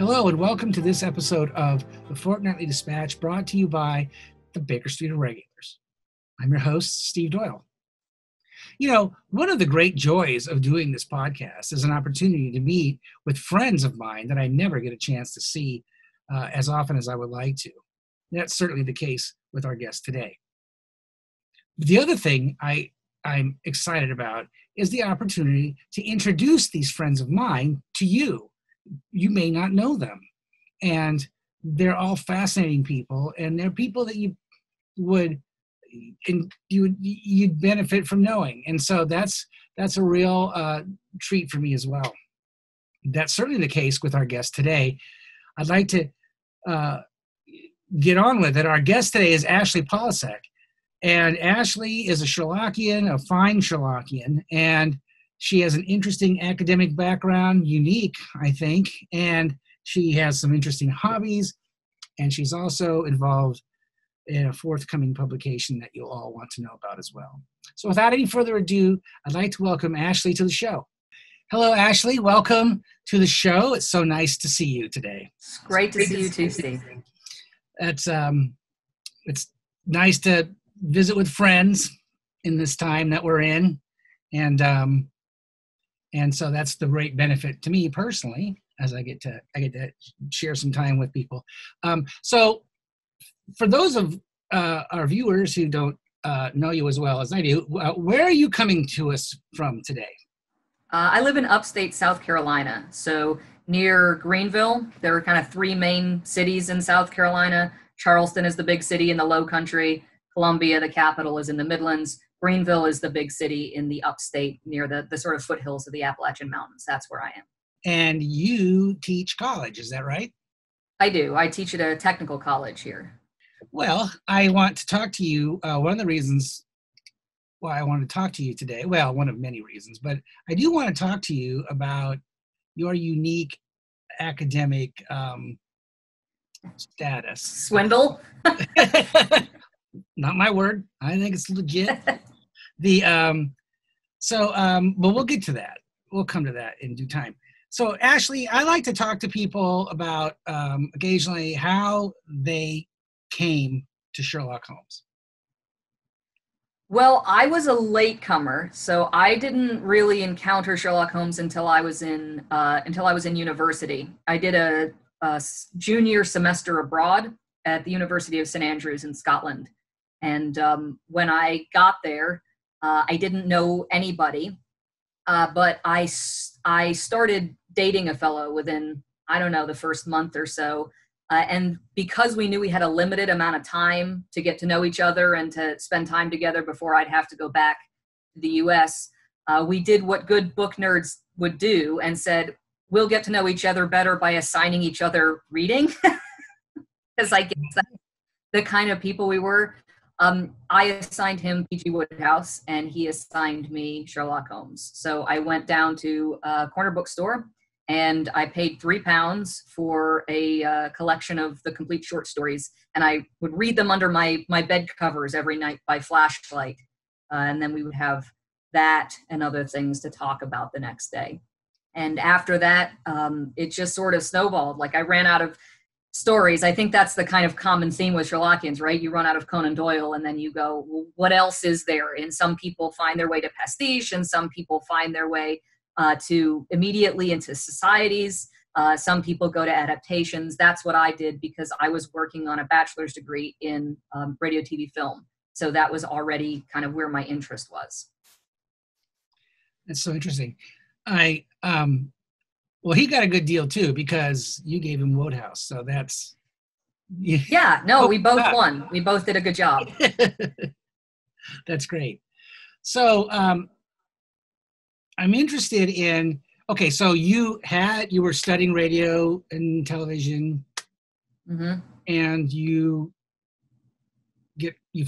Hello and welcome to this episode of the Fortnightly Dispatch, brought to you by the Baker Street Irregulars. I'm your host, Steve Doyle. You know, one of the great joys of doing this podcast is an opportunity to meet with friends of mine that I never get a chance to see as often as I would like to. That's certainly the case with our guest today. The other thing I'm excited about is the opportunity to introduce these friends of mine to you. You may not know them, and they're all fascinating people, and they're people that you'd benefit from knowing, and so that's a real treat for me as well. That's certainly the case with our guest today. I'd like to get on with it. Our guest today is Ashley Polasek, and Ashley is a Sherlockian, a fine Sherlockian, and she has an interesting academic background, unique, I think, and she has some interesting hobbies, and she's also involved in a forthcoming publication that you'll all want to know about as well. So without any further ado, I'd like to welcome Ashley to the show. Hello, Ashley. Welcome to the show. It's so nice to see you today. It's great to see you too, Steve. It's nice to visit with friends in this time that we're in, and so that's the great benefit to me personally, as I get to share some time with people. So for those of our viewers who don't know you as well as I do, where are you coming to us from today? I live in upstate South Carolina, so near Greenville. There are kind of three main cities in South Carolina. Charleston is the big city in the Low Country. Columbia, the capital, is in the Midlands. Greenville is the big city in the upstate near the sort of foothills of the Appalachian Mountains. That's where I am. And you teach college, is that right? I do. I teach at a technical college here. Well, I want to talk to you. One of the reasons why I want to talk to you today, well, one of many reasons, but I do want to talk to you about your unique academic status. Swindle? Not my word. I think it's legit. But we'll get to that. We'll come to that in due time. So, Ashley, I like to talk to people about occasionally how they came to Sherlock Holmes. Well, I was a latecomer, so I didn't really encounter Sherlock Holmes until I was in university. I did a junior semester abroad at the University of St Andrews in Scotland. And when I got there, I didn't know anybody, but I started dating a fellow within, I don't know, the first month or so. And because we knew we had a limited amount of time to get to know each other and to spend time together before I'd have to go back to the US, we did what good book nerds would do and said, we'll get to know each other better by assigning each other reading. Because I guess that's the kind of people we were. I assigned him P.G. Wodehouse, and he assigned me Sherlock Holmes. So I went down to a corner bookstore, and I paid £3 for a collection of the complete short stories, and I would read them under my bed covers every night by flashlight, and then we would have that and other things to talk about the next day. And after that, it just sort of snowballed. Like I ran out of stories. I think that's the kind of common theme with Sherlockians, right? You run out of Conan Doyle and then you go, well, what else is there? And some people find their way to pastiche, and some people find their way to immediately into societies. Some people go to adaptations. That's what I did because I was working on a bachelor's degree in radio, TV, film. So that was already kind of where my interest was. That's so interesting. Well, he got a good deal too because you gave him Wodehouse, so that's yeah. No, we both won. We both did a good job. That's great. So I'm interested in. Okay, so you were studying radio and television, mm-hmm. and you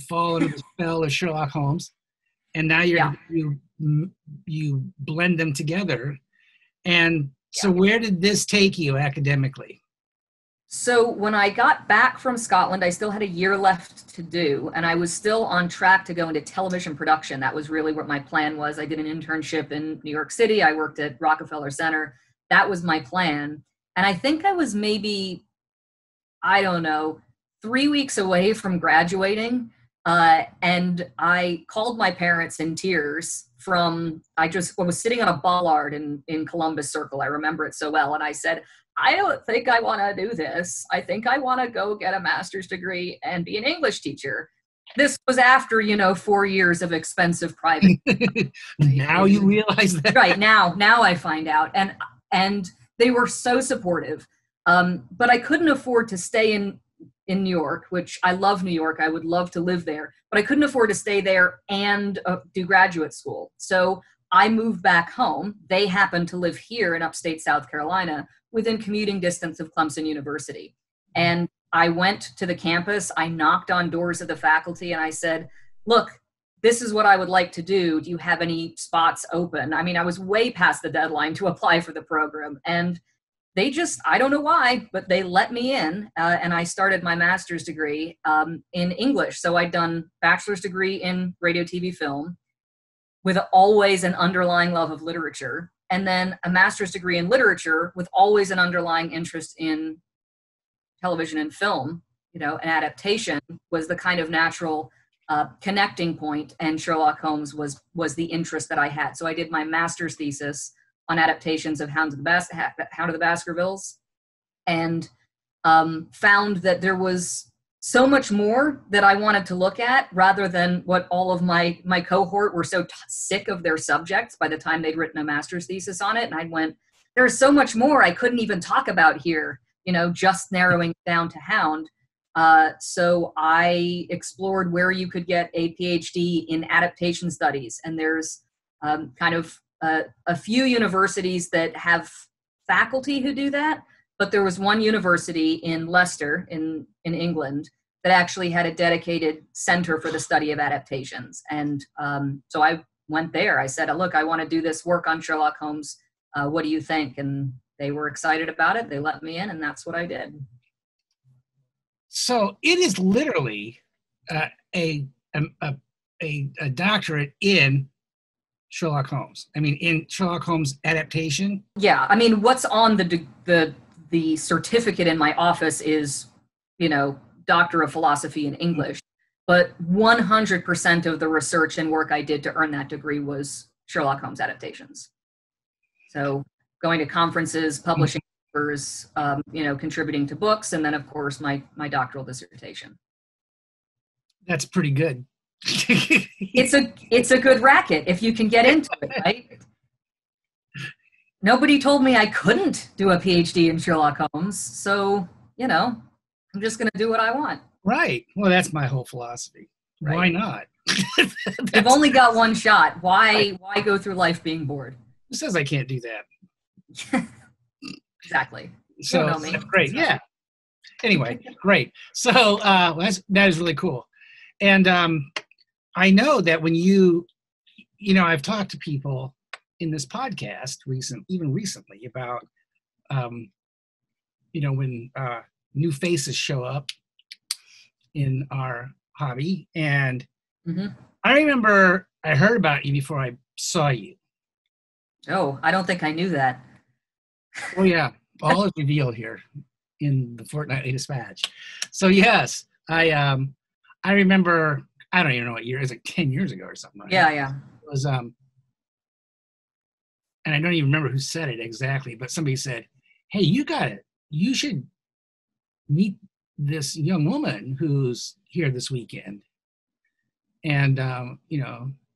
fall under the spell of Sherlock Holmes, and now you blend them together, and. So where did this take you academically? So when I got back from Scotland, I still had a year left to do, and I was still on track to go into television production. That was really what my plan was. I did an internship in New York City. I worked at Rockefeller Center. That was my plan. And I think I was maybe, I don't know, 3 weeks away from graduating. And I called my parents in tears I was sitting on a bollard in Columbus Circle. I remember it so well. And I said, I don't think I want to do this. I think I want to go get a master's degree and be an English teacher. This was after, 4 years of expensive private. Now you realize that? Right, now I find out. And they were so supportive. But I couldn't afford to stay in New York, which I love New York. I would love to live there, but I couldn't afford to stay there and do graduate school. So I moved back home. They happened to live here in upstate South Carolina within commuting distance of Clemson University. And I went to the campus. I knocked on doors of the faculty and I said, look, this is what I would like to do. Do you have any spots open? I mean, I was way past the deadline to apply for the program. And they just, I don't know why, but they let me in, and I started my master's degree in English. So I'd done bachelor's degree in radio, TV, film with always an underlying love of literature, and then a master's degree in literature with always an underlying interest in television and film. An adaptation was the kind of natural connecting point, and Sherlock Holmes was the interest that I had. So I did my master's thesis on adaptations of Hound of the Baskervilles, and found that there was so much more that I wanted to look at rather than what all of my cohort were so sick of their subjects by the time they'd written a master's thesis on it. And I went, there's so much more I couldn't even talk about here, just narrowing it down to Hound. So I explored where you could get a PhD in adaptation studies. And there's a few universities that have faculty who do that, but there was one university in Leicester in England that actually had a dedicated center for the study of adaptations. And so I went there. I said, look, I want to do this work on Sherlock Holmes. What do you think? And they were excited about it. They let me in, and that's what I did. So it is literally a doctorate in Sherlock Holmes. I mean, in Sherlock Holmes adaptation. Yeah, I mean, what's on the certificate in my office is, Doctor of Philosophy in English, but 100% of the research and work I did to earn that degree was Sherlock Holmes adaptations. So going to conferences, publishing papers, contributing to books, and then of course my doctoral dissertation. That's pretty good. It's a good racket if you can get into it, right? Nobody told me I couldn't do a PhD in Sherlock Holmes, so I'm just going to do what I want. Right. Well, that's my whole philosophy. Right. Why not? You've only got one shot. Why go through life being bored? Who says I can't do that? Exactly. So you know me. That's great. Yeah. Anyway, great. So that is really cool. And I know that when I've talked to people in this podcast recently about, when new faces show up in our hobby. And I remember I heard about you before I saw you. Oh, I don't think I knew that. Oh, yeah. All is revealed here in the Fortnightly Dispatch. So, yes, I remember, I don't even know what year, it was like 10 years ago or something. Right? Yeah. It was, and I don't even remember who said it exactly, but somebody said, hey, you should meet this young woman who's here this weekend. And,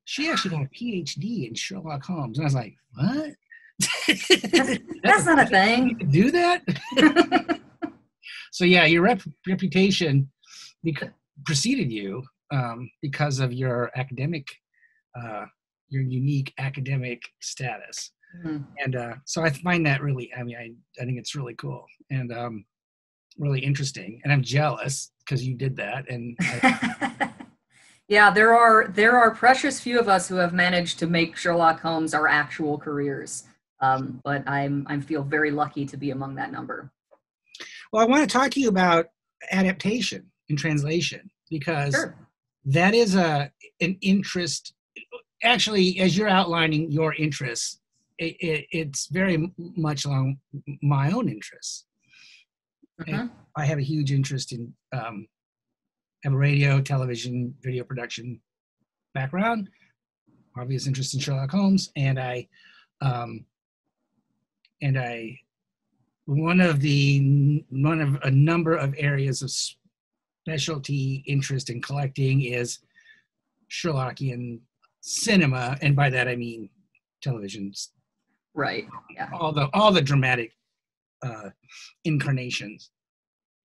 she actually got a PhD in Sherlock Holmes. And I was like, what? That's not a thing. You can do that? So, yeah, your reputation preceded you because of your unique academic status. Mm-hmm. And so I find that really, I think it's really cool and really interesting. And I'm jealous because you did that. And yeah, there are precious few of us who have managed to make Sherlock Holmes our actual careers. But I feel very lucky to be among that number. Well, I want to talk to you about adaptation and translation because Sure. That is an interest. Actually, as you're outlining your interests it's very much along my own interests. Mm-hmm. I have a huge interest in have a radio, television, video production background, obvious interest in Sherlock Holmes, and I one of a number of areas of specialty interest in collecting is Sherlockian cinema, and by that I mean television. Right. Yeah. All the dramatic incarnations,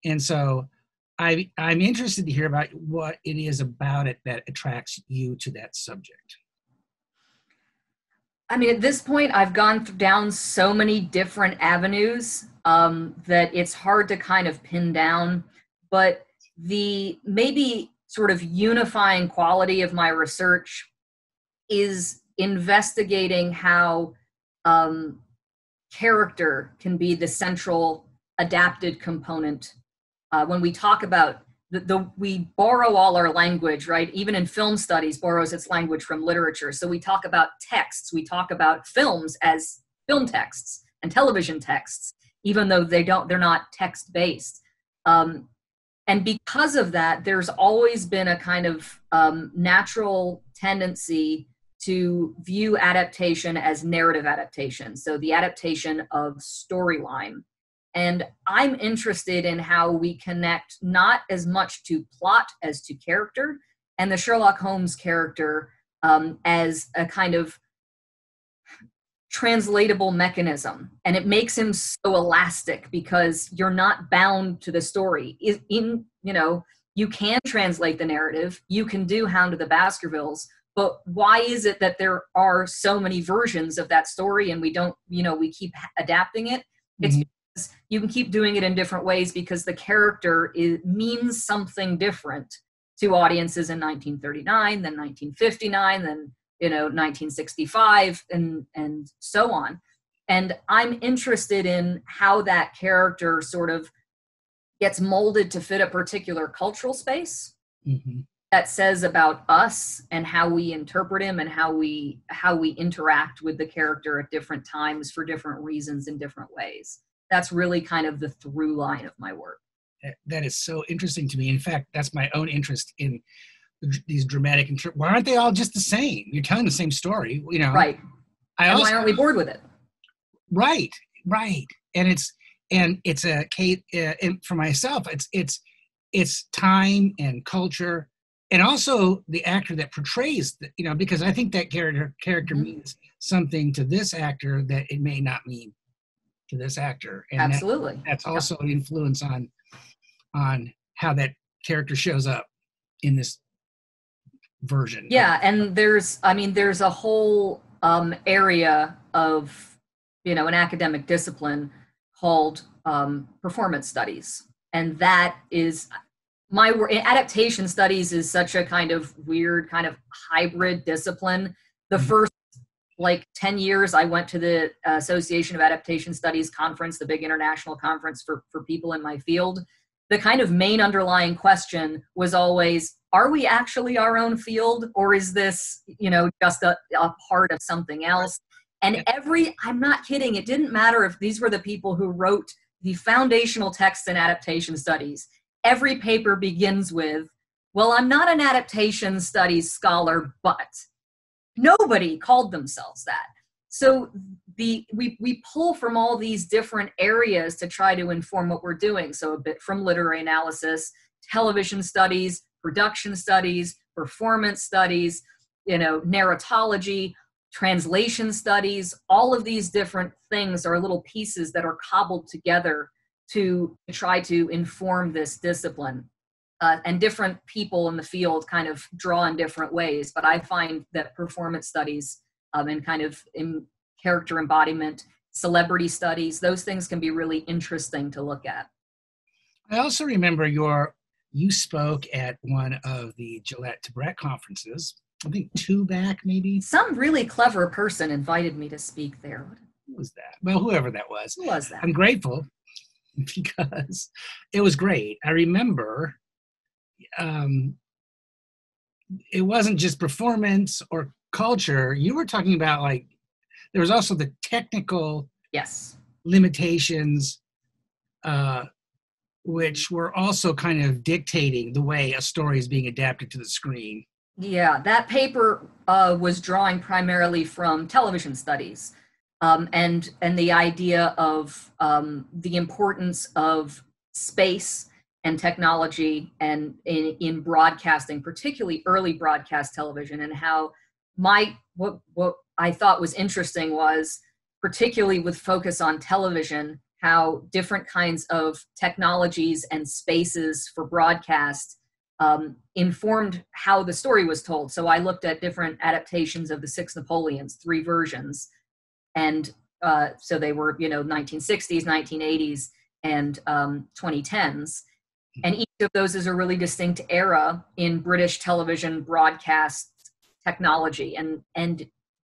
and so I'm interested to hear about what it is about it that attracts you to that subject. I mean, at this point, I've gone down so many different avenues that it's hard to kind of pin down. But the maybe sort of unifying quality of my research is investigating how character can be the central adapted component. When we talk about we borrow all our language, right? Even in film studies, borrows its language from literature. So we talk about texts, we talk about films as film texts and television texts, even though they're not text-based. And because of that, there's always been a kind of natural tendency to view adaptation as narrative adaptation. So the adaptation of storyline. And I'm interested in how we connect not as much to plot as to character, and the Sherlock Holmes character as a kind of translatable mechanism. And it makes him so elastic because you're not bound to the story. You can translate the narrative, you can do Hound of the Baskervilles, but why is it that there are so many versions of that story and we don't, we keep adapting it? It's because you can keep doing it in different ways because the character means something different to audiences in 1939, then 1959, then 1965, and so on. And I'm interested in how that character sort of gets molded to fit a particular cultural space. Mm-hmm. That says about us and how we interpret him and how we interact with the character at different times for different reasons in different ways. That's really kind of the through line of my work. That is so interesting to me. In fact, that's my own interest in these dramatic. Why aren't they all just the same? You're telling the same story, Right. Why aren't we bored with it? Right. And it's a case. And for myself, it's time and culture. And also the actor that portrays, because I think that character mm-hmm. means something to this actor that it may not mean to this actor. And absolutely. That's also an influence on how that character shows up in this version. Yeah, and there's a whole area of, an academic discipline called performance studies. And that is... my work in adaptation studies is such a kind of weird kind of hybrid discipline. The mm-hmm. first 10 years I went to the Association of Adaptation Studies conference, the big international conference for people in my field. The kind of main underlying question was always, are we actually our own field, or is this, just a part of something else? And I'm not kidding, it didn't matter if these were the people who wrote the foundational texts in adaptation studies. Every paper begins with, well, I'm not an adaptation studies scholar, but nobody called themselves that. So we pull from all these different areas to try to inform what we're doing. So a bit from literary analysis, television studies, production studies, performance studies, narratology, translation studies, all of these different things are little pieces that are cobbled together to try to inform this discipline. And different people in the field kind of draw in different ways, but I find that performance studies and kind of in character embodiment, celebrity studies, those things can be really interesting to look at. I also remember you spoke at one of the Gillette to Brett conferences, I think 2 back maybe. Some really clever person invited me to speak there. Who was that? Well, whoever that was. Who was that? I'm grateful because it was great. I remember it wasn't just performance or culture. You were talking about there was also the technical Yes. limitations, which were also kind of dictating the way a story is being adapted to the screen. Yeah, that paper was drawing primarily from television studies, and the idea of the importance of space and technology and in broadcasting, particularly early broadcast television, and how what I thought was interesting was, particularly with focus on television, how different kinds of technologies and spaces for broadcast informed how the story was told. So I looked at different adaptations of the Six Napoleons, 3 versions, and so they were, 1960s, 1980s, and 2010s. And each of those is a really distinct era in British television broadcast technology, and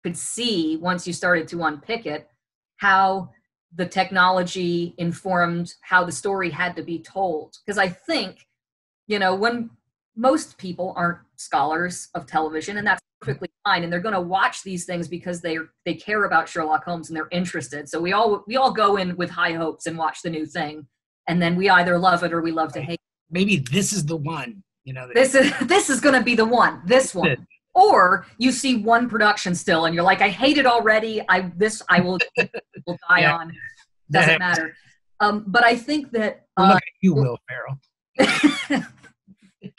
could see, once you started to unpick it, how the technology informed how the story had to be told. Because I think, when most people aren't scholars of television, and that's perfectly fine, and they're going to watch these things because they care about Sherlock Holmes and they're interested. So we all go in with high hopes and watch the new thing, and then we either love it or we love to hate it. Maybe this is the one, This is going to be the one. This one. Or you see one production still, and you're like, I hate it already. I will die on. Doesn't matter. But I think that look at you, Will Ferrell.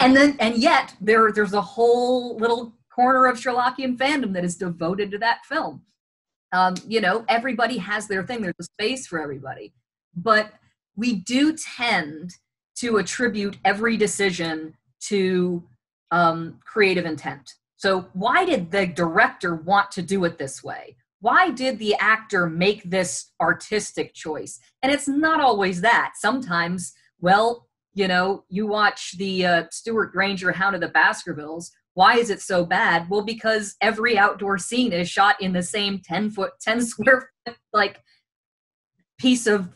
and yet there's a whole little corner of Sherlockian fandom that is devoted to that film. Everybody has their thing. There's a space for everybody, but we do tend to attribute every decision to creative intent. So why did the director want to do it this way? Why did the actor make this artistic choice? And it's not always that. Sometimes, you watch the Stuart Granger Hound of the Baskervilles. Why is it so bad? Well, because every outdoor scene is shot in the same 10 square foot, piece of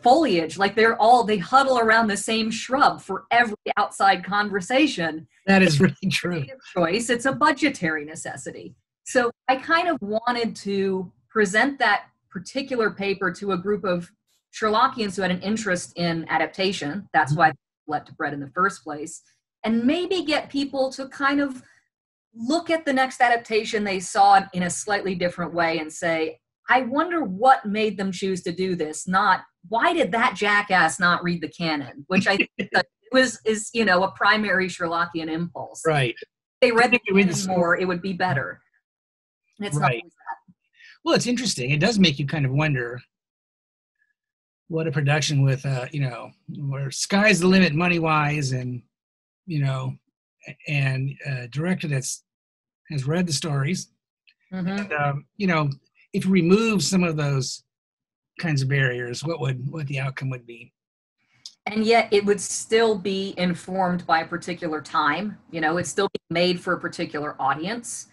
foliage. They huddle around the same shrub for every outside conversation. That is really true. Choice. It's a budgetary necessity. So I kind of wanted to present that particular paper to a group of Sherlockians who had an interest in adaptation. That's why they let to bread in the first place. And maybe get people to kind of look at the next adaptation they saw in a slightly different way and say, I wonder what made them choose to do this, not why did that jackass not read the canon, which I think is a primary Sherlockian impulse. Right. If they read the canon more, it would be better. And it's not always that. Well, it's interesting. It does make you kind of wonder what a production with, where sky's the limit money-wise, and, director has read the stories. Mm-hmm. And, if you remove some of those kinds of barriers, what the outcome would be. And yet it would still be informed by a particular time. It'd still be made for a particular audience.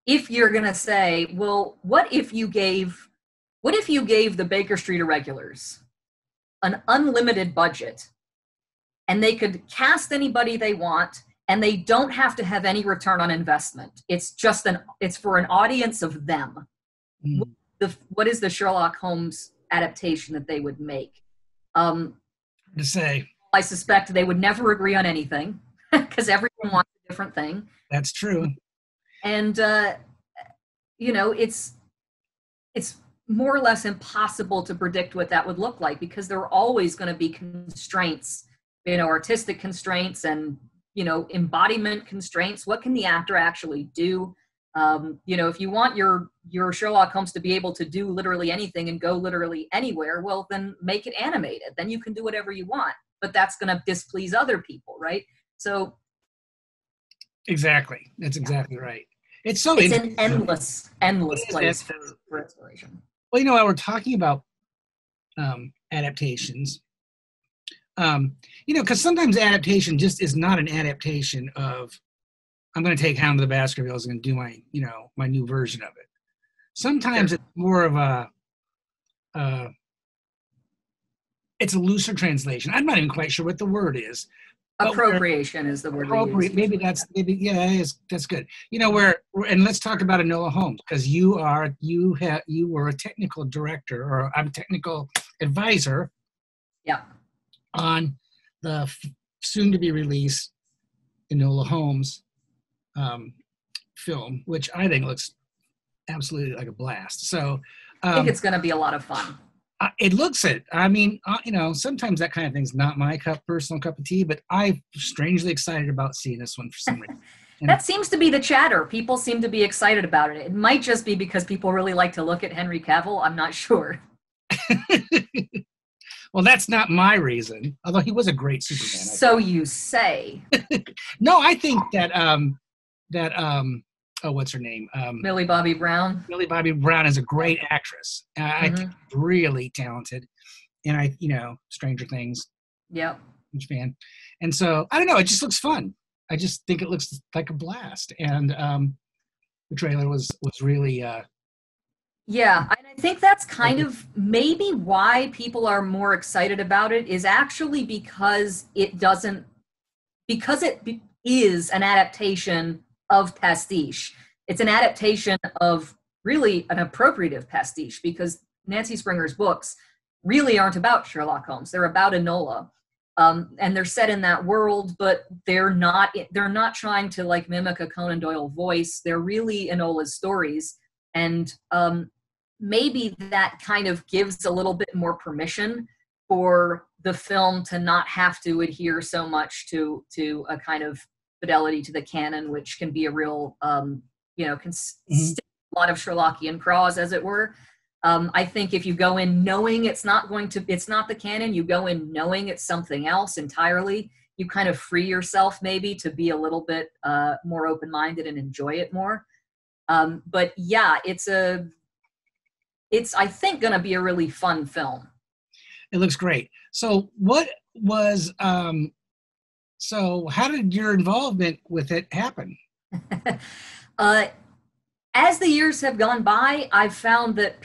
If you're going to say, well, what if you gave the Baker Street Irregulars an unlimited budget and they could cast anybody they want and they don't have to have any return on investment? It's for an audience of them. What is the Sherlock Holmes adaptation that they would make? To say. I suspect they would never agree on anything because everyone wants a different thing. That's true. And, it's more or less impossible to predict what that would look like because there are always going to be constraints, artistic constraints and, embodiment constraints. What can the actor actually do? If you want your Sherlock Holmes to be able to do literally anything and go literally anywhere, well, then make it animated. Then you can do whatever you want, but that's going to displease other people, right? So. Exactly. That's exactly right. It's an endless place for exploration. Well, while we're talking about adaptations, because sometimes adaptation just is not an adaptation of, I'm going to take Hound of the Baskervilles and do my, my new version of it. Sometimes it's more of it's a looser translation. I'm not even quite sure what the word is, but where Appropriation is the word we use. appropriate, maybe yeah, that's good. You know, and let's talk about Enola Holmes, because you were a technical director, or I'm a technical advisor Yeah. on the soon to be released Enola Holmes film, which I think looks absolutely like a blast. So I think it's going to be a lot of fun. it looks it. I mean, sometimes that kind of thing's not my personal cup of tea, but I'm strangely excited about seeing this one for some reason. That seems to be the chatter. People seem to be excited about it. It might just be because people really like to look at Henry Cavill. I'm not sure. Well, that's not my reason, although he was a great Superman. So you say. No, I think that what's her name? Millie Bobby Brown. Millie Bobby Brown is a great actress. I think really talented. And Stranger Things. Yep. Huge fan. And so, I don't know, it just looks fun. I just think it looks like a blast. And the trailer was really... yeah, and I think that's kind of maybe why people are more excited about it, is actually because it is an adaptation of pastiche. It's an adaptation of really an appropriative pastiche, because Nancy Springer's books really aren't about Sherlock Holmes. They're about Enola. And they're set in that world, but they're not trying to like mimic a Conan Doyle voice. They're really Enola's stories. And maybe that kind of gives a little bit more permission for the film to not have to adhere so much to a kind of fidelity to the canon, which can be a real, a lot of Sherlockian craws, as it were. I think if you go in knowing it's not the canon, you go in knowing it's something else entirely, you kind of free yourself maybe to be a little bit more open-minded and enjoy it more. But yeah, it's I think going to be a really fun film. It looks great. So what was, so how did your involvement with it happen? As the years have gone by, I've found that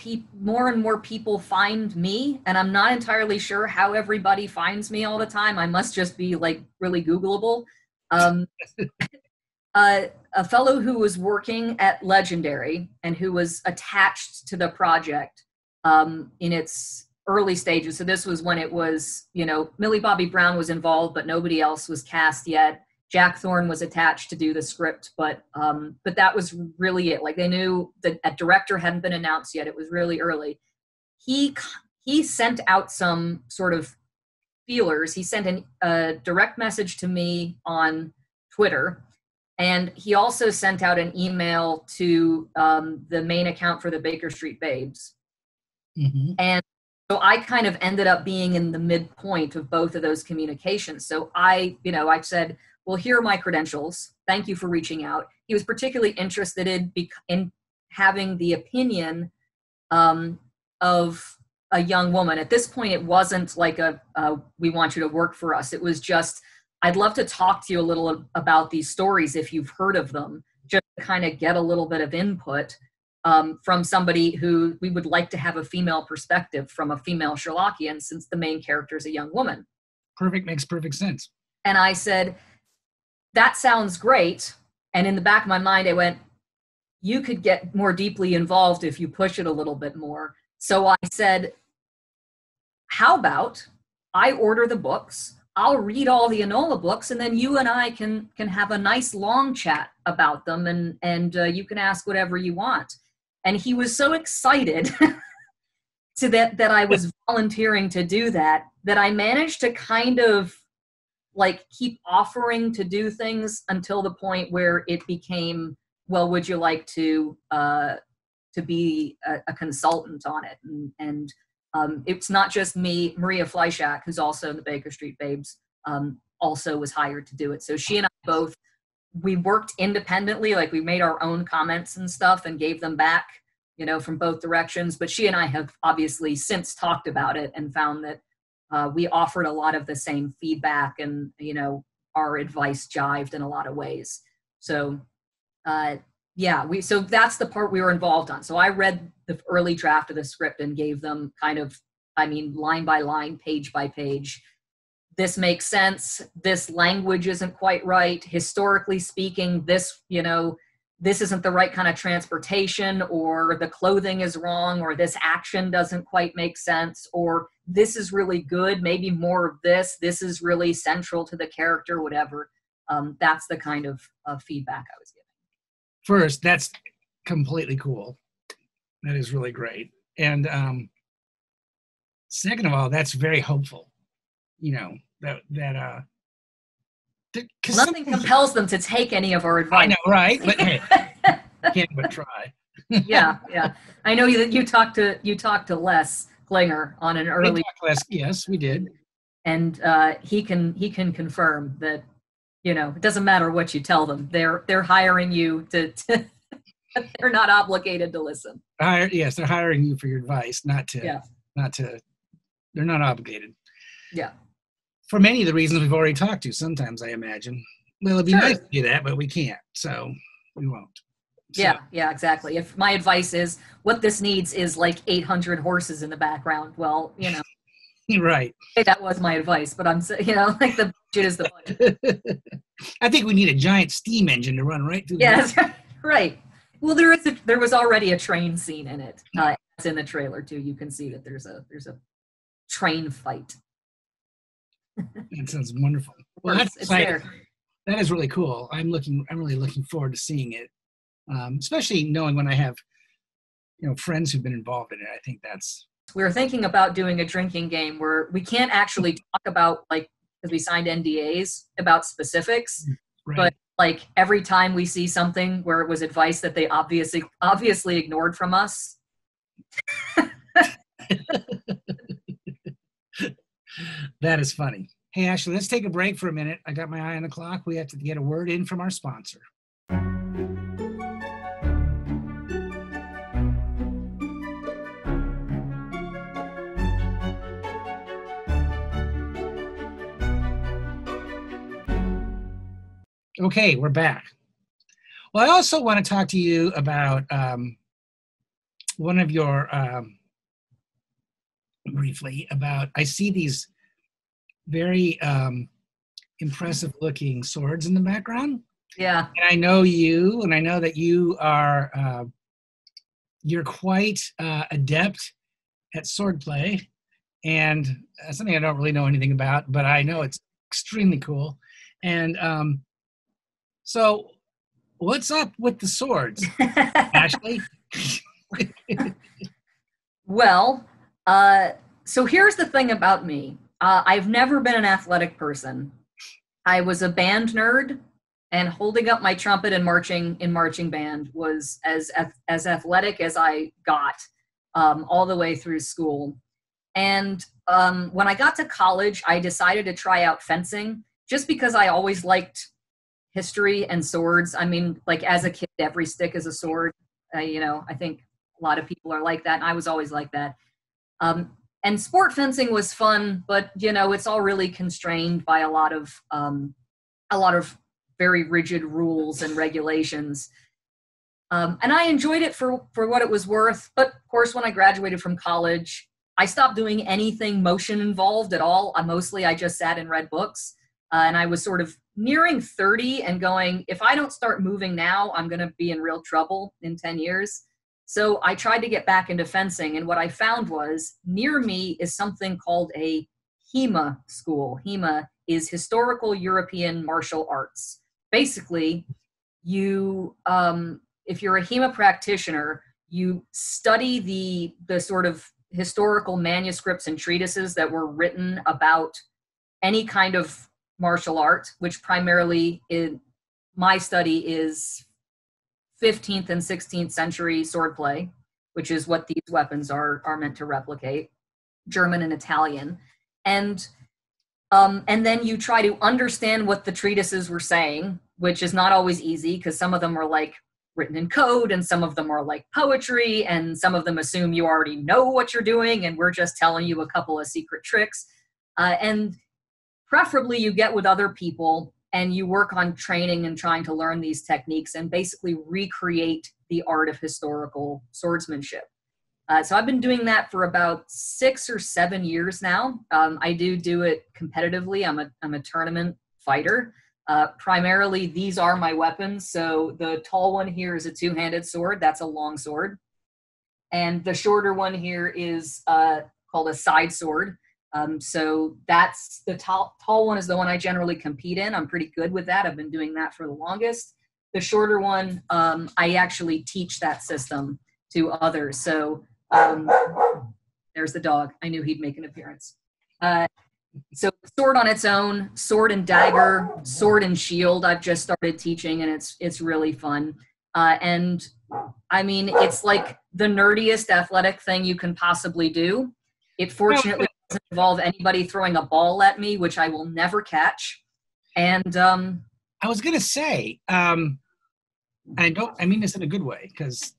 more and more people find me, and I'm not entirely sure how everybody finds me all the time. I must just be like really Googleable. A fellow who was working at Legendary and who was attached to the project in its early stages. So this was when it was, Millie Bobby Brown was involved, but nobody else was cast yet. Jack Thorne was attached to do the script, but that was really it. Like, they knew that a director hadn't been announced yet. It was really early. He sent out some sort of feelers. He sent a direct message to me on Twitter, and he also sent out an email to the main account for the Baker Street Babes. Mm-hmm. And so I kind of ended up being in the midpoint of both of those communications. So I said, well, here are my credentials. Thank you for reaching out. He was particularly interested in having the opinion of a young woman. At this point, it wasn't like we want you to work for us. It was just, I'd love to talk to you a little about these stories if you've heard of them, just to kind of get a little bit of input from somebody who we would like to have a female perspective from a female Sherlockian, since the main character is a young woman. Makes perfect sense. And I said, that sounds great. And in the back of my mind, I went, you could get more deeply involved if you push it a little bit more. So I said, how about I order the books, I'll read all the Enola books, and then you and I can have a nice long chat about them, and you can ask whatever you want. And he was so excited to that I was volunteering to do that I managed to kind of like keep offering to do things until the point where it became, well, would you like to be a consultant on it? And it's not just me. Maria Fleischak, who's also in the Baker Street Babes, also was hired to do it. So she and I both, we worked independently, like we made our own comments and stuff and gave them back, from both directions. But she and I have obviously since talked about it and found that we offered a lot of the same feedback, and, our advice jived in a lot of ways. So, so that's the part we were involved on. So I read the early draft of the script and gave them line by line, page by page, this makes sense, this language isn't quite right, historically speaking, this, this isn't the right kind of transportation, or the clothing is wrong, or this action doesn't quite make sense, or this is really good, maybe more of this is really central to the character, whatever. That's the kind of feedback I was giving. First, that's completely cool. That is really great. And second of all, that's very hopeful. Because nothing compels them to take any of our advice. I know, right? But hey, can't but try. yeah. I know that you talked to Les Klinger on an early. Yes, we did. And he can confirm that it doesn't matter what you tell them. They're hiring you to they're not obligated to listen. Yes, they're hiring you for your advice, not to. They're not obligated. Yeah. For many of the reasons we've already talked to, sometimes I imagine. Well, it'd be nice to do that, but we can't, so we won't. So. Yeah, exactly. If my advice is what this needs is like 800 horses in the background, well, right. That was my advice, but I'm like the budget is the budget. I think we need a giant steam engine to run right through. Yeah, that's right. Well, there was already a train scene in it. It's in the trailer too. You can see that there's a train fight. That sounds wonderful. Well, that's exciting. That is really cool. I'm really looking forward to seeing it, especially knowing when I have, friends who've been involved in it. I think that's. We were thinking about doing a drinking game where we can't actually talk about, like, because we signed NDAs about specifics, right. But like every time we see something where it was advice that they obviously ignored from us. That is funny. Hey, Ashley, let's take a break for a minute. I got my eye on the clock. We have to get a word in from our sponsor. Okay, we're back. Well, I also want to talk to you about one of your, briefly, about, I see these very impressive looking swords in the background. Yeah. And I know you, and I know that you are, you're quite adept at swordplay, and something I don't really know anything about, but I know it's extremely cool. And so what's up with the swords, Ashley? Well, so here's the thing about me. I've never been an athletic person. I was a band nerd, and holding up my trumpet and marching in marching band was as athletic as I got all the way through school. And when I got to college, I decided to try out fencing just because I always liked history and swords. I mean, like as a kid, every stick is a sword. I think a lot of people are like that, and I was always like that. And sport fencing was fun, but it's all really constrained by a lot of very rigid rules and regulations. And I enjoyed it for what it was worth. But of course, when I graduated from college, I stopped doing anything motion involved at all. I just sat and read books. And I was sort of nearing 30 and going, if I don't start moving now, I'm going to be in real trouble in 10 years. So I tried to get back into fencing. And what I found was near me is something called a HEMA school. HEMA is Historical European Martial Arts. Basically, you, if you're a HEMA practitioner, you study the sort of historical manuscripts and treatises that were written about any kind of martial art, which primarily in my study is 15th and 16th century swordplay, which is what these weapons are meant to replicate, German and Italian. And then you try to understand what the treatises were saying, which is not always easy because some of them are like written in code and some of them are like poetry and some of them assume you already know what you're doing and we're just telling you a couple of secret tricks. And preferably you get with other people and you work on training and trying to learn these techniques and basically recreate the art of historical swordsmanship. So I've been doing that for about 6 or 7 years now. I do it competitively. I'm a tournament fighter. Primarily, these are my weapons. So the tall one here is a two-handed sword. That's a long sword. And the shorter one here is called a side sword. So that's the tall one is the one I generally compete in. I'm pretty good with that. I've been doing that for the longest. The shorter one, I actually teach that system to others. So there's the dog. I knew he'd make an appearance. So sword on its own, sword and dagger, sword and shield. I've just started teaching, and it's really fun. And I mean, it's like the nerdiest athletic thing you can possibly do. It fortunately doesn't involve anybody throwing a ball at me, which I will never catch. And I was gonna say, I mean this in a good way, because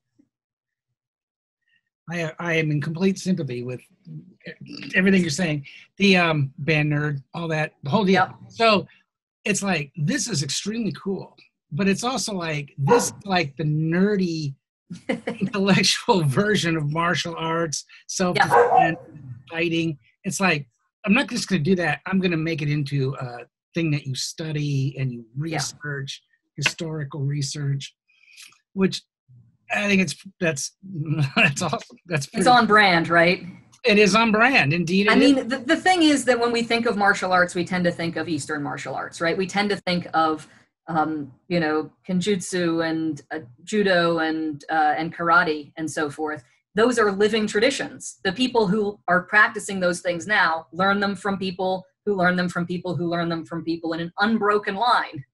I am in complete sympathy with everything you're saying. The band nerd, all that, the whole deal. Yep. So it's like, this is extremely cool, but it's also like this, like the nerdy intellectual version of martial arts, self-defense, fighting. It's like, I'm not just going to do that. I'm going to make it into a thing that you study and you research, historical research, which I think that's awesome. It's on brand, right? It is on brand, indeed. I mean, the thing is that when we think of martial arts, we tend to think of Eastern martial arts, right? We tend to think of, kenjutsu and judo and karate and so forth. Those are living traditions. The people who are practicing those things now learn them from people who learn them from people who learn them from people in an unbroken line.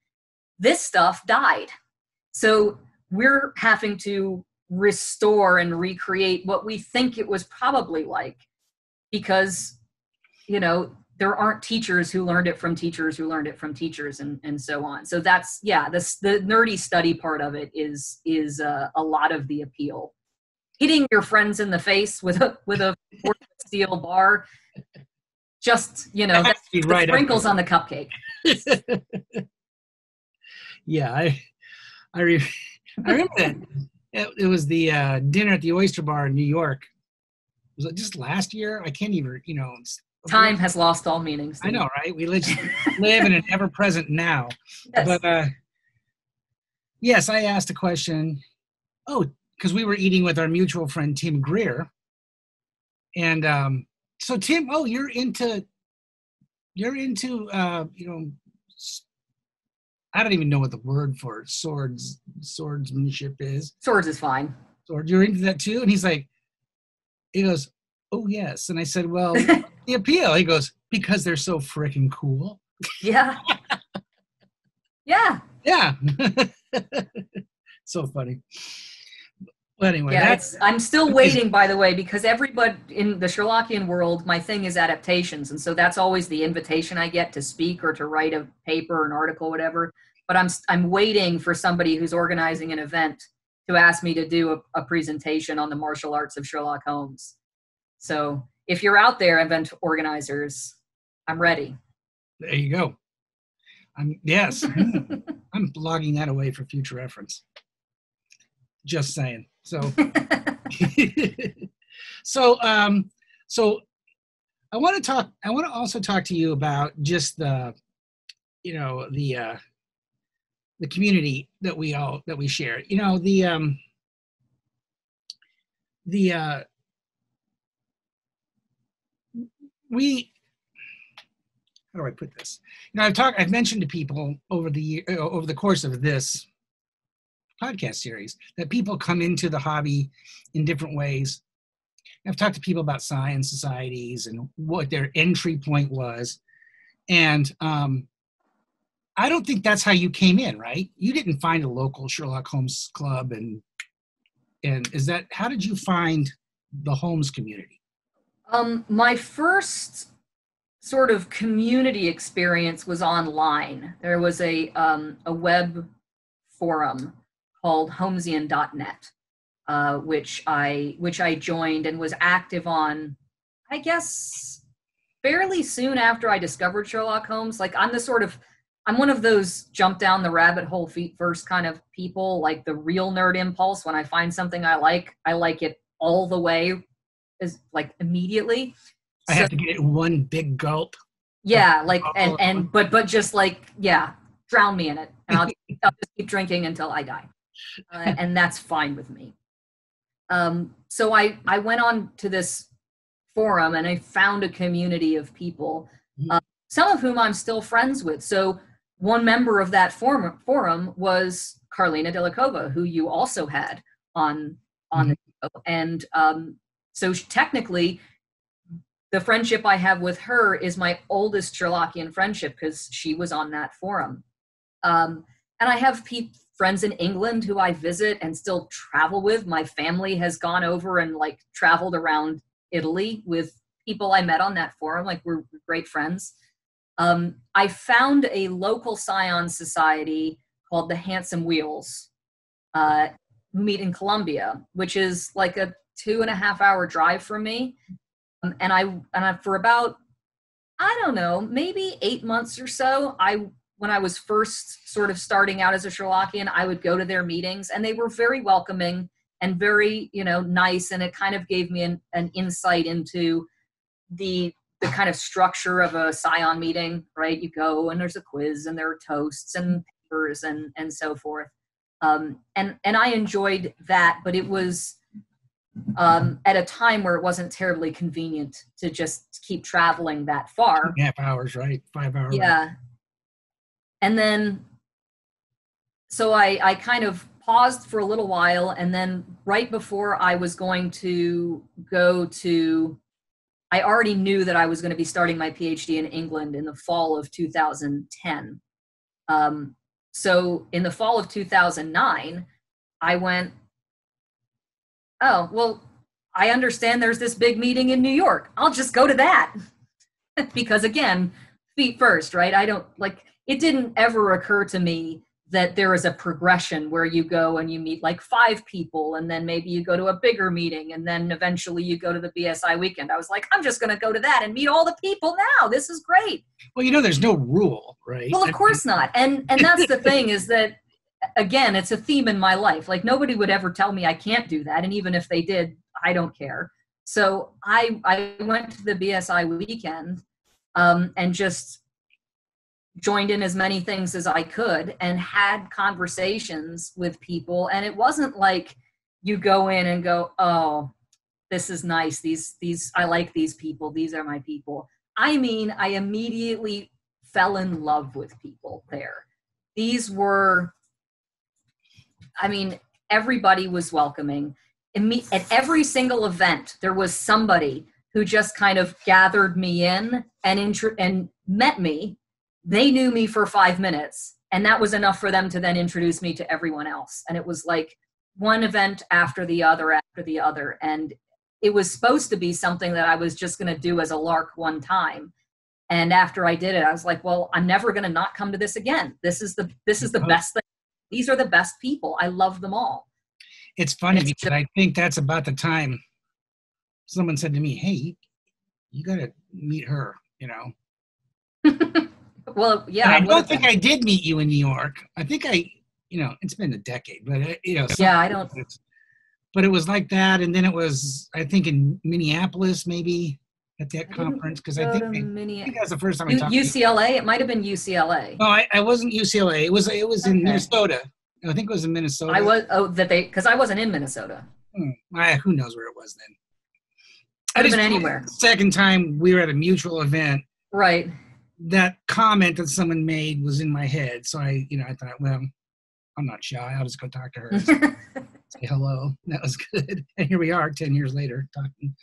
This stuff died. So we're having to restore and recreate what we think it was probably like, because, there aren't teachers who learned it from teachers who learned it from teachers and so on. So that's, the nerdy study part of it is a lot of the appeal. Hitting your friends in the face with a steel bar, just, that's the sprinkles on the cupcake. Yeah, I remember that. It was the dinner at the Oyster Bar in New York. Was it just last year? I can't even, Time has lost all meaning. I know, right? We live in an ever-present now. Yes. But, yes, I asked a question. Oh, because we were eating with our mutual friend, Tim Greer. And so, Tim, you're into, I don't even know what the word for swordsmanship is. Swords is fine. Sword, you're into that too? And he goes, oh, yes. And I said, well, the appeal. He goes, because they're so freaking cool. Yeah. Yeah. Yeah. So funny. Well, anyway. Yeah, I'm still waiting, by the way, because everybody in the Sherlockian world, my thing is adaptations. And so that's always the invitation I get to speak or to write a paper, an article, whatever. But I'm waiting for somebody who's organizing an event to ask me to do a presentation on the martial arts of Sherlock Holmes. So if you're out there, event organizers, I'm ready. There you go. Yes, I'm blogging that away for future reference. Just saying. So, so I want to also talk to you about just the community that we share. How do I put this? I've mentioned to people over the course of this podcast series that people come into the hobby in different ways. I've talked to people about science societies and what their entry point was. And I don't think that's how you came in, right? You didn't find a local Sherlock Holmes club and how did you find the Holmes community? My first sort of community experience was online. There was a web forum called Holmesian.net, which I joined and was active on, I guess, fairly soon after I discovered Sherlock Holmes. Like I'm one of those jump down the rabbit hole feet first kind of people, like the real nerd impulse. When I find something I like it all the way is like immediately. I have to get it one big gulp. Yeah, like but just like, yeah, drown me in it, and I'll just keep drinking until I die, and that's fine with me. So I went on to this forum and I found a community of people, some of whom I'm still friends with. So one member of that forum was Carlina Delikova, who you also had on the show. And so technically, the friendship I have with her is my oldest Sherlockian friendship because she was on that forum. And I have friends in England who I visit and still travel with. My family has gone over and like traveled around Italy with people I met on that forum. Like, we're great friends. I found a local Scion society called the Handsome Wheels, who meet in Colombia, which is like a 2.5 hour drive from me. And I for about, I don't know, maybe 8 months or so, when I was first sort of starting out as a Sherlockian, I would go to their meetings, and they were very welcoming and very, nice. And it kind of gave me an insight into the kind of structure of a Scion meeting, right? You go and there's a quiz and there are toasts and papers and so forth. And I enjoyed that, but it was at a time where it wasn't terribly convenient to just keep traveling that far. 2.5 hours, right? 5 hours. Yeah. And then, so I kind of paused for a little while, and then right before I was going to go to, I already knew that I was going to be starting my PhD in England in the fall of 2010. So in the fall of 2009, I went, oh, well, I understand there's this big meeting in New York. I'll just go to that. Because again, feet first, right? It didn't ever occur to me that there is a progression where you go and you meet like 5 people, and then maybe you go to a bigger meeting, and then eventually you go to the BSI weekend. I was like, I'm just going to go to that and meet all the people now. This is great. Well, there's no rule, right? Well, of course not. And that's the thing, is that, again, it's a theme in my life. Like, nobody would ever tell me I can't do that. And even if they did, I don't care. So I went to the BSI weekend and just joined in as many things as I could and had conversations with people. And it wasn't like you go in and go, oh, this is nice. These, I like these people. These are my people. I mean, I immediately fell in love with people there. These were, everybody was welcoming. At every single event, there was somebody who just kind of gathered me in and met me. They knew me for 5 minutes, and that was enough for them to then introduce me to everyone else. And it was like one event after the other. And it was supposed to be something that I was just going to do as a lark one time. And after I did it, I was like, well, I'm never going to not come to this again. This is the best thing. These are the best people. I love them all. It's funny because I think that's about the time someone said to me, hey, you got to meet her, Well, yeah. And I don't think I did meet you in New York. I think it's been a decade, but yeah, I don't. But it was like that, and then it was, I think, in Minneapolis, maybe at that conference, because I think that was the first time I talked. UCLA. It might have been UCLA. No, I wasn't UCLA. It was in Minnesota. I think it was in Minnesota. Because I wasn't in Minnesota. Who knows where it was then? Could have been anywhere. Second time we were at a mutual event. Right. That comment that someone made was in my head. So I thought, well, I'm not shy. I'll just go talk to her. Say hello. That was good. And here we are 10 years later talking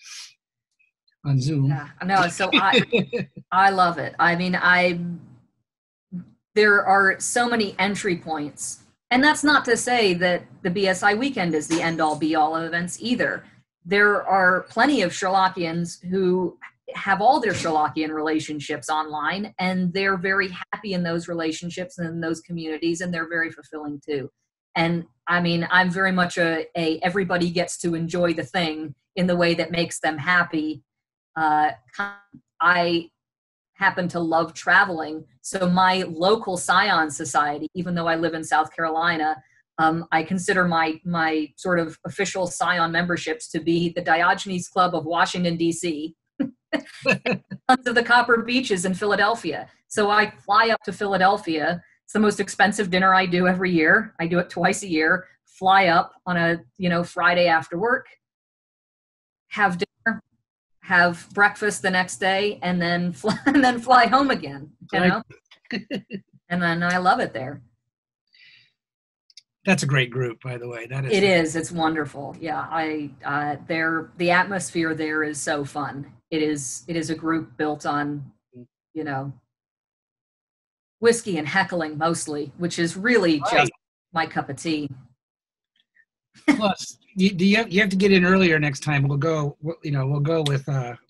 on Zoom. Yeah, no, so I love it. There are so many entry points. And that's not to say that the BSI weekend is the end-all be-all of events either. There are plenty of Sherlockians who have all their Sherlockian relationships online, and they're very happy in those relationships and in those communities, and they're very fulfilling too. And I'm very much a everybody gets to enjoy the thing in the way that makes them happy. I happen to love traveling. So my local Scion society, even though I live in South Carolina, I consider my sort of official Scion memberships to be the Diogenes Club of Washington, D.C., Sons of the Copper Beaches in Philadelphia. So I fly up to Philadelphia. It's the most expensive dinner I do every year. I do it twice a year. Fly up on a Friday after work, have dinner, have breakfast the next day, and then fly home again. And then I love it there. That's a great group, by the way. It is. It's wonderful. Yeah, the atmosphere there is so fun. It is a group built on, whiskey and heckling mostly, which is really just my cup of tea. Plus, you have to get in earlier next time. We'll go with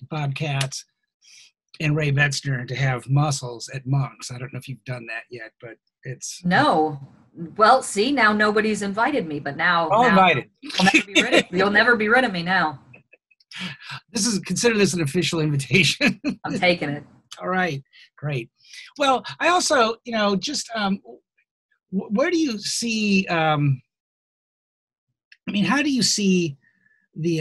Bob Katz and Ray Betzner to have mussels at Monk's. I don't know if you've done that yet, but it's no. Well, see, now nobody's invited me, but now invited. You'll never be rid of me now. Consider this an official invitation. I'm taking it. All right, great. Well, I also, where do you see? How do you see do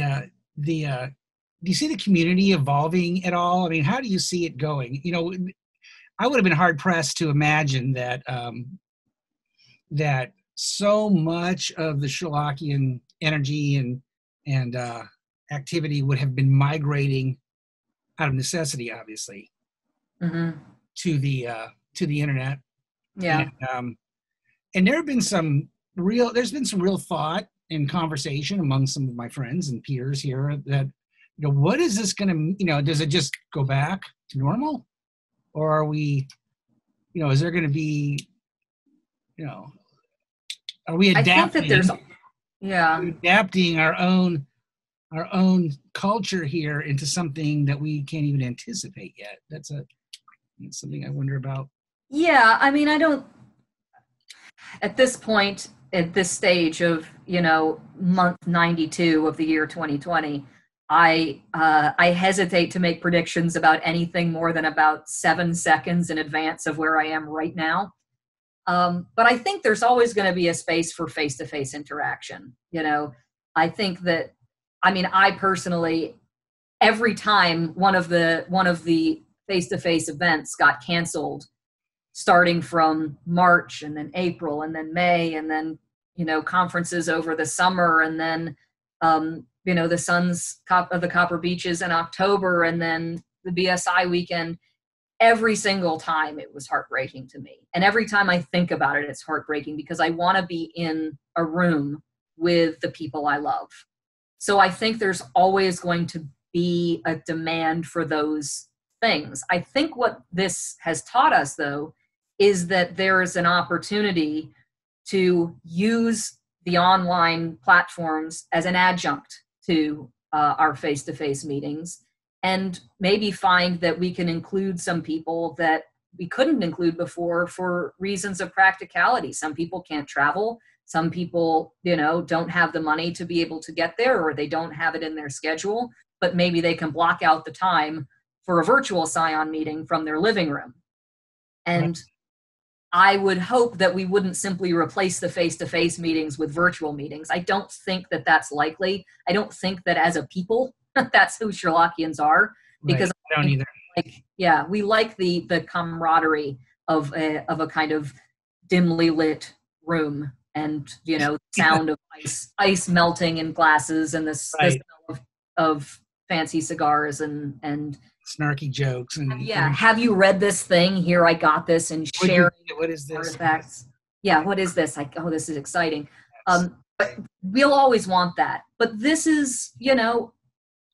you see the community evolving at all? I mean, how do you see it going? I would have been hard pressed to imagine that that so much of the Sherlockian energy and activity would have been migrating out of necessity, obviously, to the internet. Yeah. And there's been some real thought and conversation among some of my friends and peers here that, what is this going to, does it just go back to normal? Or are we, is there going to be, are we adapting? I think that adapting our own culture here into something that we can't even anticipate yet. That's something I wonder about. Yeah, I mean, I don't. At this point, at this stage of month 92 of the year 2020, I hesitate to make predictions about anything more than about 7 seconds in advance of where I am right now. But I think there's always going to be a space for face-to-face interaction. I think that, I personally, every time one of the face-to-face events got canceled, starting from March and then April and then May and then, conferences over the summer and then, the Sons of the Copper Beaches in October and then the BSI weekend, every single time it was heartbreaking to me. And every time I think about it, it's heartbreaking because I want to be in a room with the people I love. So I think there's always going to be a demand for those things. I think what this has taught us, though, is that there is an opportunity to use the online platforms as an adjunct to our face-to-face meetings, and maybe find that we can include some people that we couldn't include before for reasons of practicality. Some people can't travel. Some people, don't have the money to be able to get there, or they don't have it in their schedule, but maybe they can block out the time for a virtual Scion meeting from their living room. And right. I would hope that we wouldn't simply replace the face-to-face meetings with virtual meetings. I don't think that that's likely. I don't think that as a people, that's who Sherlockians are. Because right. I don't either. We like the camaraderie of a kind of dimly lit room and, sound of ice melting in glasses and the smell of fancy cigars and snarky jokes and have you read this thing? Here, I got this, and share what is this artifacts. Yeah, what is this? This is exciting. But we'll always want that. But this is,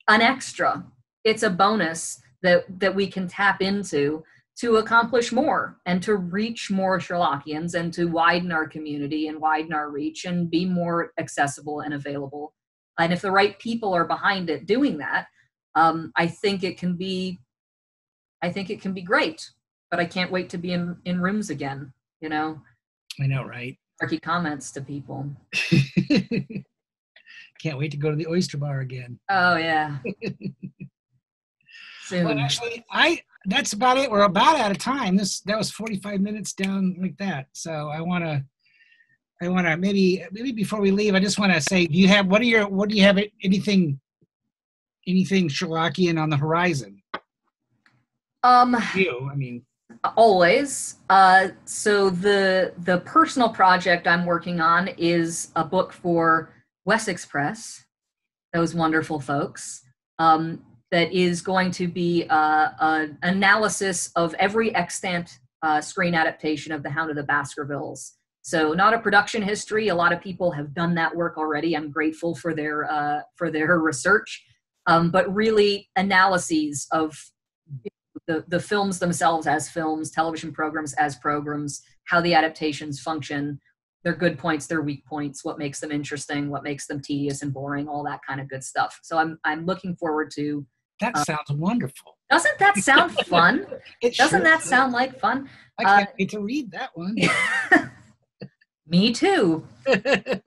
an extra. It's a bonus that we can tap into to accomplish more and to reach more Sherlockians and to widen our community and widen our reach and be more accessible and available. And if the right people are behind it doing that, I think it can be great, but I can't wait to be in rooms again, I know, right? Snarky comments to people. Can't wait to go to the oyster bar again. Oh, yeah. Soon. Well, actually, that's about it. We're about out of time. That was 45 minutes down like that. So I want to I want to maybe before we leave, I just want to say, do you have anything Sherlockian on the horizon? Um, You, I mean, Always. So the personal project I'm working on is a book for Wessex Press, those wonderful folks. That is going to be an analysis of every extant screen adaptation of The Hound of the Baskervilles. So not a production history. A lot of people have done that work already. I'm grateful for their research, but really analyses of the films themselves as films, television programs as programs, how the adaptations function, their good points, their weak points, what makes them interesting, what makes them tedious and boring, all that kind of good stuff. So I'm looking forward to. that sounds wonderful. Doesn't that sound fun? Doesn't that does. sound like fun? I can't wait to read that one. Me too. I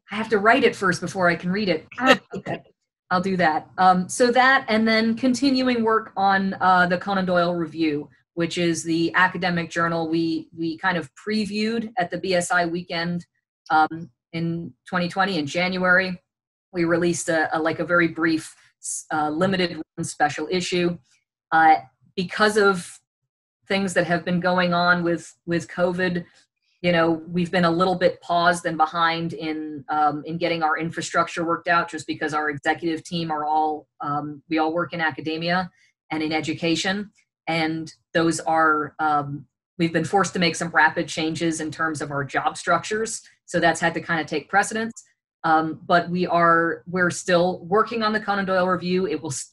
have to write it first before I can read it. Okay. I'll do that. So that, and then continuing work on the Conan Doyle Review, which is the academic journal we kind of previewed at the BSI weekend in 2020 in January. We released a very brief limited run special issue. Because of things that have been going on with COVID, we've been a little bit paused and behind in getting our infrastructure worked out, just because our executive team we all work in academia and in education. And those are, we've been forced to make some rapid changes in terms of our job structures. So that's had to kind of take precedence. But we're still working on the Conan Doyle Review.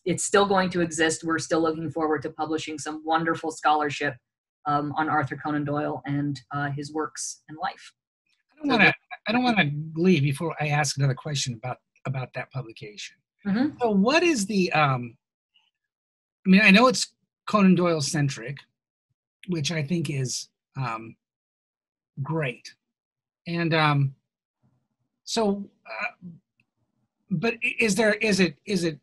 It's still going to exist. We're still looking forward to publishing some wonderful scholarship on Arthur Conan Doyle and his works and life. I don't want to leave before I ask another question about that publication. Mm-hmm. So what is the I know it's Conan Doyle centric, which I think is great. And but is it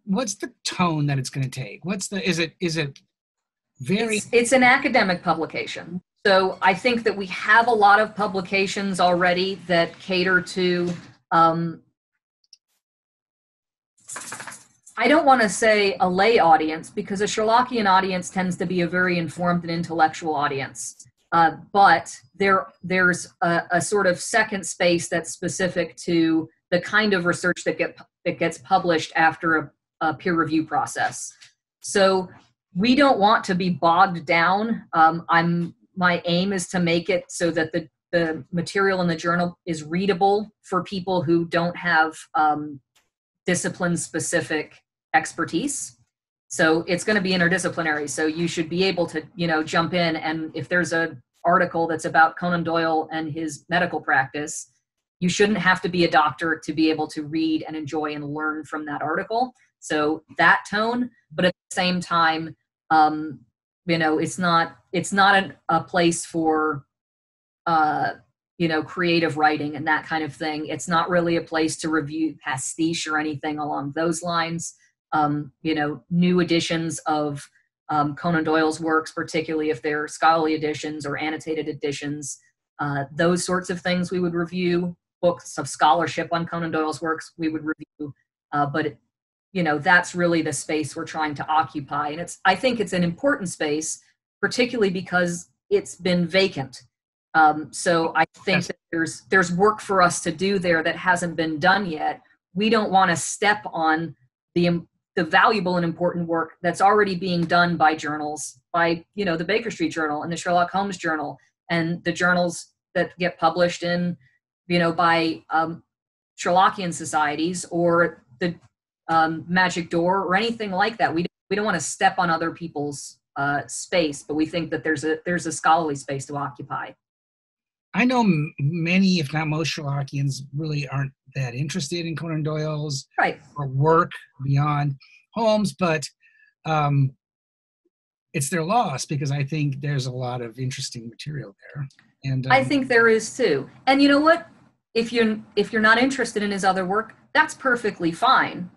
what's the tone that it's going to take? Is it very... It's an academic publication. So I think that we have a lot of publications already that cater to, I don't want to say a lay audience, because a Sherlockian audience tends to be a very informed and intellectual audience. But there's a sort of second space that's specific to the kind of research that gets published after a peer review process. So we don't want to be bogged down. My aim is to make it so that the material in the journal is readable for people who don't have discipline-specific expertise. So it's going to be interdisciplinary. So you should be able to, jump in, and if there's an article that's about Conan Doyle and his medical practice, you shouldn't have to be a doctor to be able to read and enjoy and learn from that article. So that tone, but at the same time, it's not a place for, creative writing and that kind of thing. It's not really a place to review pastiche or anything along those lines. New editions of Conan Doyle's works, particularly if they're scholarly editions or annotated editions, those sorts of things we would review. Books of scholarship on Conan Doyle's works we would review, but that's really the space we're trying to occupy. And I think it's an important space, particularly because it's been vacant. So I think that there's work for us to do there that hasn't been done yet. We don't want to step on the valuable and important work that's already being done by journals, by, the Baker Street Journal and the Sherlock Holmes Journal, and the journals that get published in, by Sherlockian societies or the Magic Door or anything like that. We don't want to step on other people's space, but we think that there's a scholarly space to occupy. I know many, if not most, Sherlockians really aren't that interested in Conan Doyle's or work beyond Holmes, but it's their loss, because I think there's a lot of interesting material there. And I think there is too. And you know what? If you're not interested in his other work, that's perfectly fine.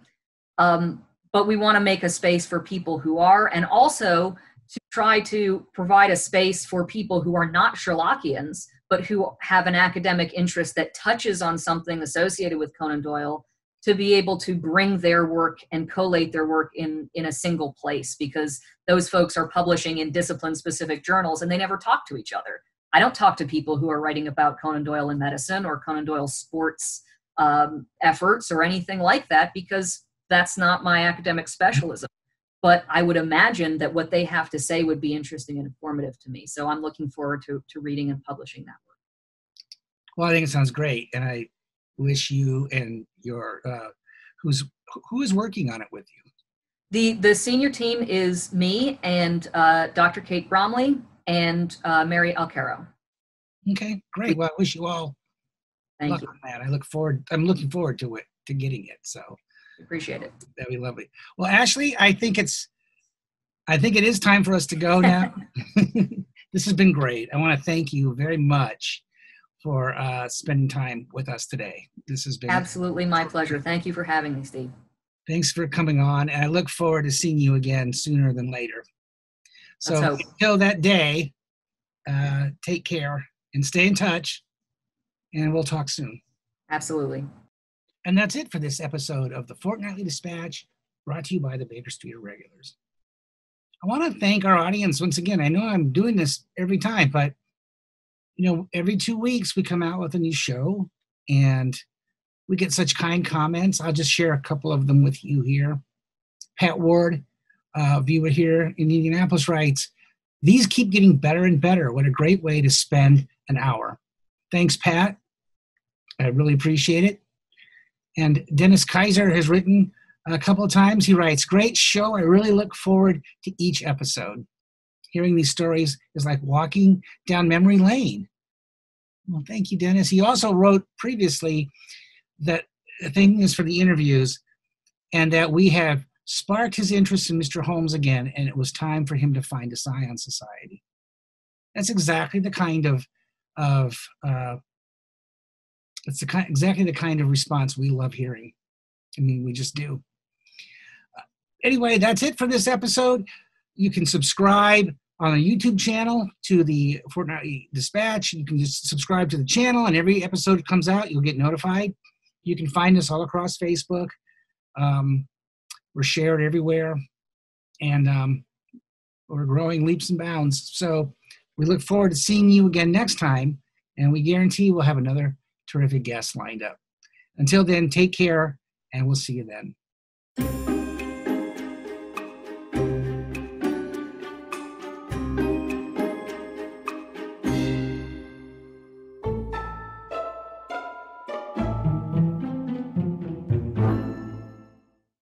But we want to make a space for people who are, and also to try to provide a space for people who are not Sherlockians, but who have an academic interest that touches on something associated with Conan Doyle, to be able to bring their work and collate their work in a single place, because those folks are publishing in discipline-specific journals and they never talk to each other. I don't talk to people who are writing about Conan Doyle in medicine or Conan Doyle sports efforts or anything like that, because that's not my academic specialism. But I would imagine that what they have to say would be interesting and informative to me. So I'm looking forward to reading and publishing that work. Well, I think it sounds great, and I wish you and your who is working on it with you. The senior team is me and Dr. Kate Bromley and Mary Alcaro. Okay, great. Well, I wish you all luck on that. I'm looking forward to it, to getting it. So appreciate it. That'd be lovely. Well, Ashley, I think it is time for us to go now. This has been great. I want to thank you very much for spending time with us today. This has been absolutely my pleasure. Thank you for having me, Steve. Thanks for coming on, and I look forward to seeing you again sooner than later. So until that day, take care and stay in touch, and we'll talk soon. Absolutely. And that's it for this episode of the Fortnightly Dispatch, brought to you by the Baker Street Irregulars. I want to thank our audience once again. I know I'm doing this every time, but every 2 weeks we come out with a new show, and we get such kind comments. I'll just share a couple of them with you here. Pat Ward, viewer here in Indianapolis, writes, "These keep getting better and better. What a great way to spend an hour." Thanks, Pat. I really appreciate it. And Dennis Kaiser has written a couple of times. He writes, "Great show. I really look forward to each episode. Hearing these stories is like walking down memory lane." Well, thank you, Dennis. He also wrote previously that the thing is for the interviews, and that we have sparked his interest in Mr. Holmes again, and it was time for him to find a Scion Society. That's exactly the kind of exactly the kind of response we love hearing. I mean, we just do. Anyway, that's it for this episode. You can subscribe on the YouTube channel to the Fortnightly Dispatch. You can just subscribe to the channel, and every episode that comes out, you'll get notified. You can find us all across Facebook. We're shared everywhere, and we're growing leaps and bounds. So we look forward to seeing you again next time, and we guarantee we'll have another terrific guest lined up. Until then, take care, and we'll see you then.